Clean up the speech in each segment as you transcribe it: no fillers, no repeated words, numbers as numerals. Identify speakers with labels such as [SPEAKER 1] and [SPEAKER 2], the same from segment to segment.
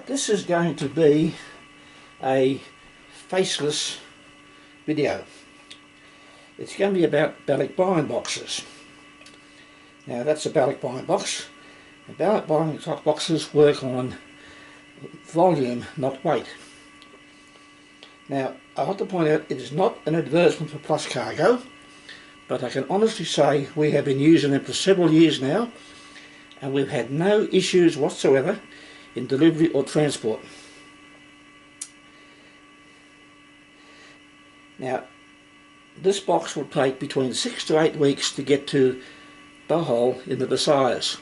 [SPEAKER 1] This is going to be a faceless video. It's going to be about Balikbayan boxes. Now that's a Balikbayan box. And Balikbayan boxes work on volume, not weight. Now I want to point out it is not an advertisement for Plus Cargo, but I can honestly say we have been using them for several years now and we've had no issues whatsoever in delivery or transport. Now this box will take between 6 to 8 weeks to get to Bohol in the Visayas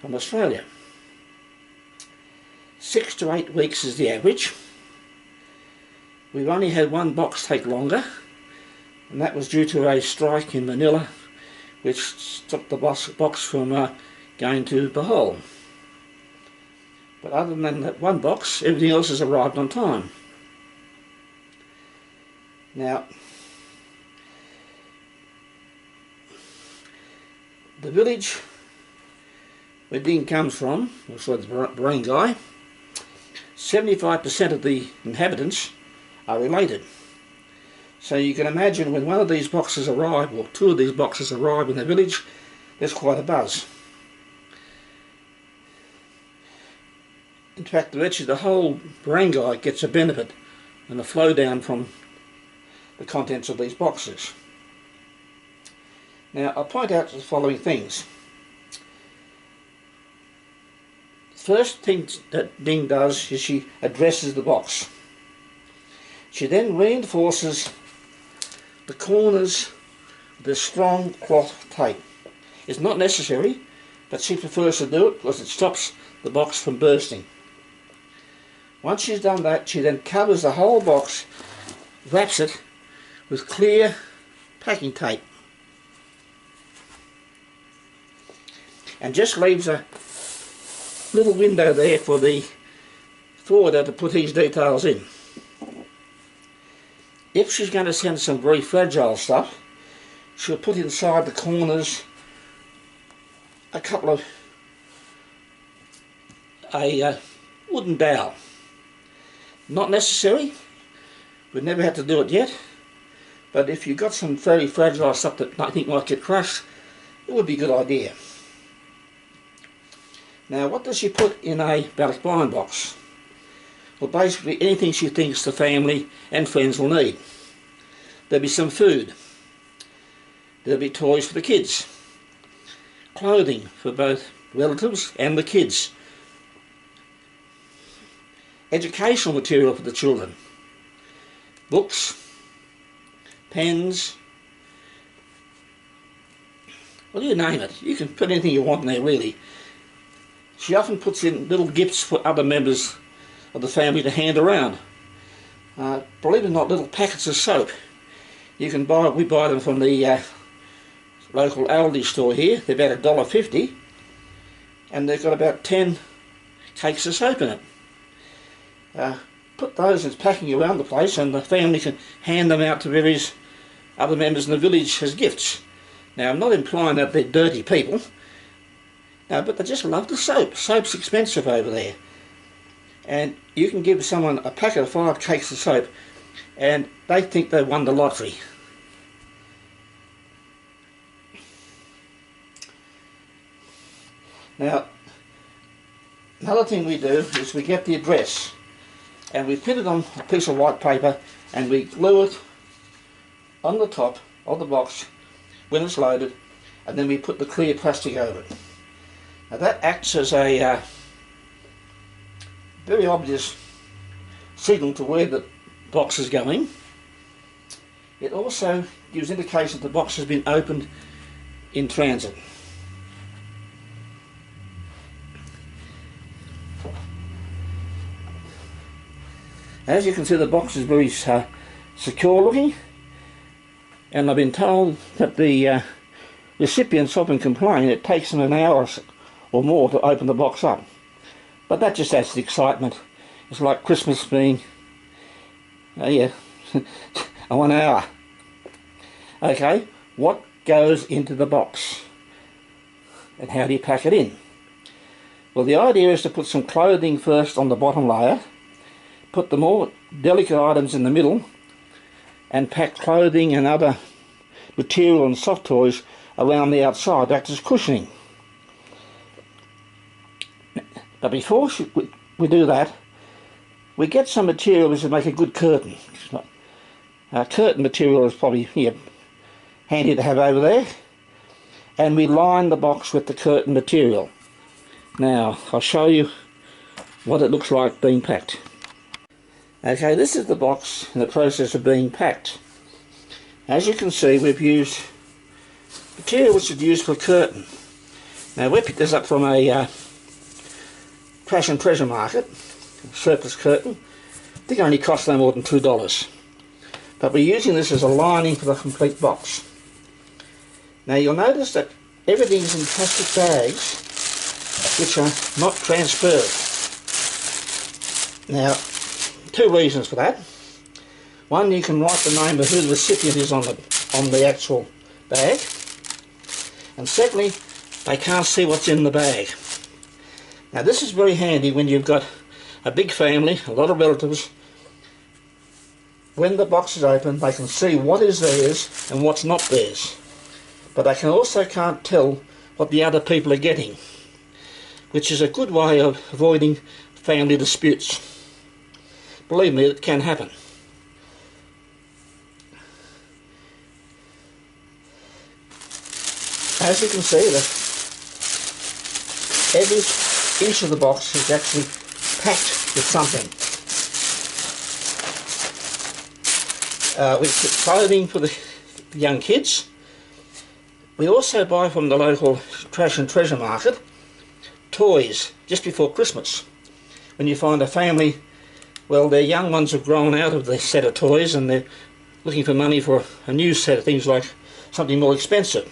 [SPEAKER 1] from Australia. 6 to 8 weeks is the average. We've only had one box take longer, and that was due to a strike in Manila which stopped the box from going to Bohol. But other than that one box, everything else has arrived on time. Now the village where Ding comes from, also the Balikbayan, 75% of the inhabitants are related. So you can imagine when one of these boxes arrive, or two of these boxes arrive in the village, there's quite a buzz. In fact, virtually the whole barangay gets a benefit and a flow down from the contents of these boxes. Now I'll point out the following things. The first thing that Ding does is she addresses the box. She then reinforces the corners with a strong cloth tape. It's not necessary, but she prefers to do it because it stops the box from bursting. Once she's done that, she then covers the whole box, wraps it with clear packing tape, and just leaves a little window there for the forwarder to put his details in. If she's going to send some very fragile stuff, she'll put inside the corners a couple of wooden dowel. Not necessary, we've never had to do it yet, but if you've got some very fragile stuff that I think might get crushed, it would be a good idea. Now what does she put in a Balikbayan box? Well, basically anything she thinks the family and friends will need. There'll be some food, there'll be toys for the kids, clothing for both relatives and the kids, educational material for the children, books, pens, well, you name it. You can put anything you want in there really. She often puts in little gifts for other members of the family to hand around. Believe it or not, little packets of soap. You can buy, we buy them from the local Aldi store here. They're about $1.50 and they've got about 10 cakes of soap in it. Put those as packing around the place and the family can hand them out to various other members in the village as gifts. Now I'm not implying that they're dirty people, no, but they just love the soap. Soap's expensive over there. And you can give someone a packet of 5 cakes of soap and they think they won the lottery. Now another thing we do is we get the address and we pin it on a piece of white paper and we glue it on the top of the box when it's loaded, and then we put the clear plastic over it. Now that acts as a very obvious signal to where the box is going. It also gives indication that the box has been opened in transit. As you can see, the box is very secure looking, and I've been told that the recipients often complain it takes them an hour or more to open the box up. But that just adds to the excitement. It's like Christmas being, yeah, 1 hour. Okay, what goes into the box? And how do you pack it in? Well, the idea is to put some clothing first on the bottom layer, put the more delicate items in the middle, and pack clothing and other material and soft toys around the outside to act as cushioning. But before we do that, we get some material which will make a good curtain. Curtain material is probably handy to have over there, and we line the box with the curtain material. Now I'll show you what it looks like being packed. Okay, this is the box in the process of being packed. As you can see, we've used material which is used for a curtain. Now we picked this up from a Trash and Treasure Market, surplus curtain. I think it only cost no more than $2. But we're using this as a lining for the complete box. Now you'll notice that everything's in plastic bags which are not transferred. Now, two reasons for that. One, you can write the name of who the recipient is on the actual bag. And secondly, they can't see what's in the bag. Now this is very handy when you've got a big family, a lot of relatives. When the box is open, they can see what is theirs and what's not theirs. But they also can't tell what the other people are getting, which is a good way of avoiding family disputes. Believe me, it can happen. As you can see, every inch of the box is actually packed with something. We put clothing for the young kids. We also buy from the local Trash and Treasure Market toys just before Christmas. When you find a family, well, their young ones have grown out of their set of toys and they're looking for money for a new set of things, like something more expensive.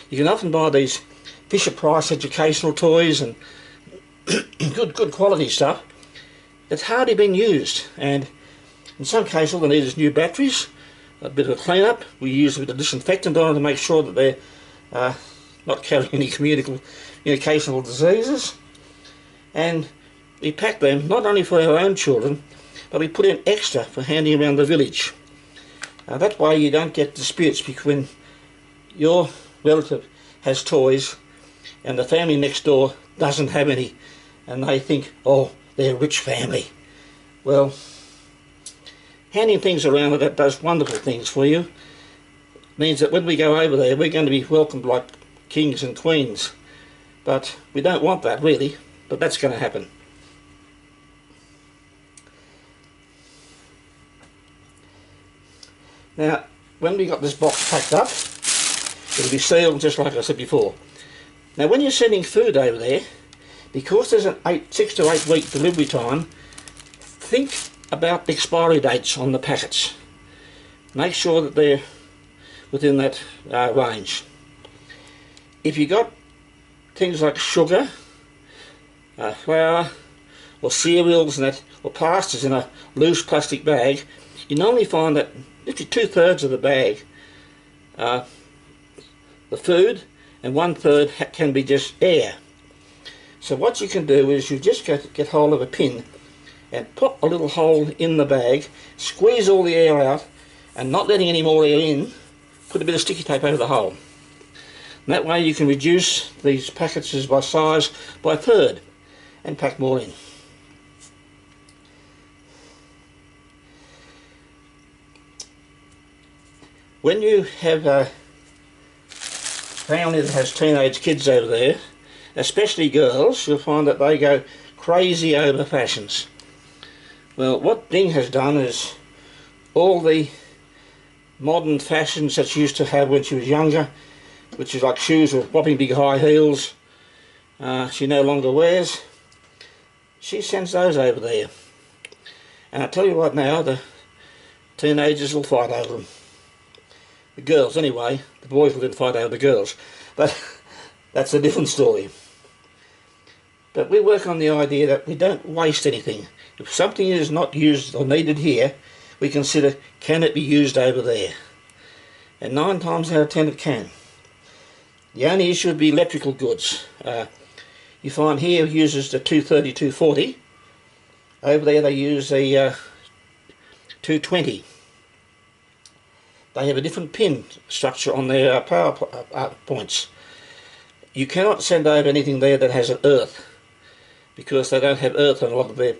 [SPEAKER 1] You can often buy these Fisher-Price educational toys and good quality stuff that's hardly been used, and in some cases all they need is new batteries, a bit of a clean-up. We use a bit of disinfectant on them to make sure that they're not carrying any communicable diseases. And we pack them not only for our own children, but we put in extra for handing around the village. That way you don't get disputes when your relative has toys and the family next door doesn't have any, and they think, oh, they're a rich family. Well, handing things around that does wonderful things for you. It means that when we go over there, we're going to be welcomed like kings and queens. But we don't want that really, but that's going to happen. Now, when we got this box packed up, it'll be sealed just like I said before. Now when you're sending food over there, because there's an 6 to 8 week delivery time, think about the expiry dates on the packets. Make sure that they're within that range. If you got things like sugar, flour, or cereals and that, or pastas in a loose plastic bag, you normally find that literally 2/3 of the bag the food, and 1/3 can be just air. So what you can do is you just get hold of a pin and pop a little hole in the bag, squeeze all the air out, and not letting any more air in, put a bit of sticky tape over the hole. And that way you can reduce these packets by size by 1/3 and pack more in. When you have a family that has teenage kids over there, especially girls, you'll find that they go crazy over fashions. Well, what Ding has done is all the modern fashions that she used to have when she was younger, which is like shoes with whopping big high heels, she no longer wears. She sends those over there. And I tell you what now, the teenagers will fight over them. The girls anyway, the boys will then fight over the girls. But that's a different story. But we work on the idea that we don't waste anything. If something is not used or needed here, we consider, can it be used over there? And 9 times out of 10 it can. The only issue would be electrical goods. You find here uses the 230, 240. Over there they use the 220. They have a different pin structure on their power points. You cannot send over anything there that has an earth, because they don't have earth in a lot of their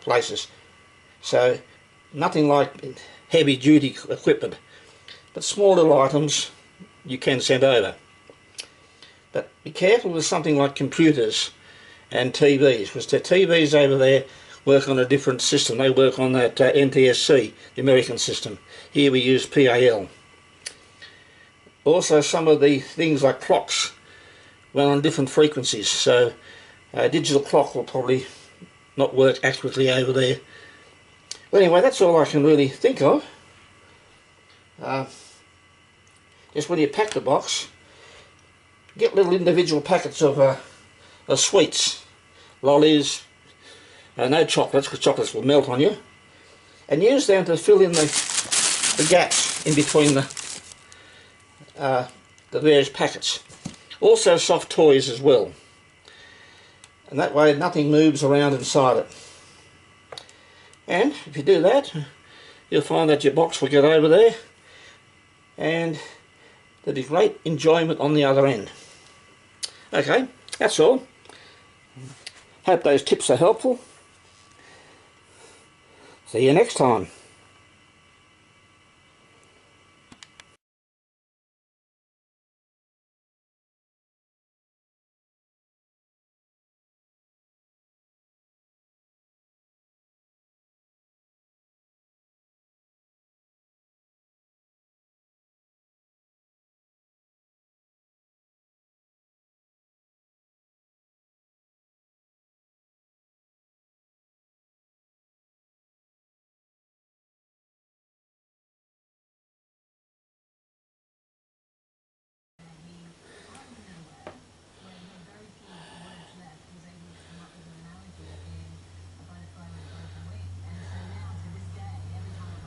[SPEAKER 1] places. So nothing like heavy duty equipment, but small little items you can send over. But be careful with something like computers and TVs, because the TVs over there work on a different system. They work on that NTSC, the American system. Here we use PAL. Also some of the things like clocks run on different frequencies, so a digital clock will probably not work accurately over there. But anyway, that's all I can really think of. Just when you pack the box, get little individual packets of sweets, lollies, no chocolates, because chocolates will melt on you, and use them to fill in the gaps in between the various packets. Also soft toys as well, and that way nothing moves around inside it. And if you do that, you'll find that your box will get over there and there'll be great enjoyment on the other end. Okay, that's all. Hope those tips are helpful. See you next time.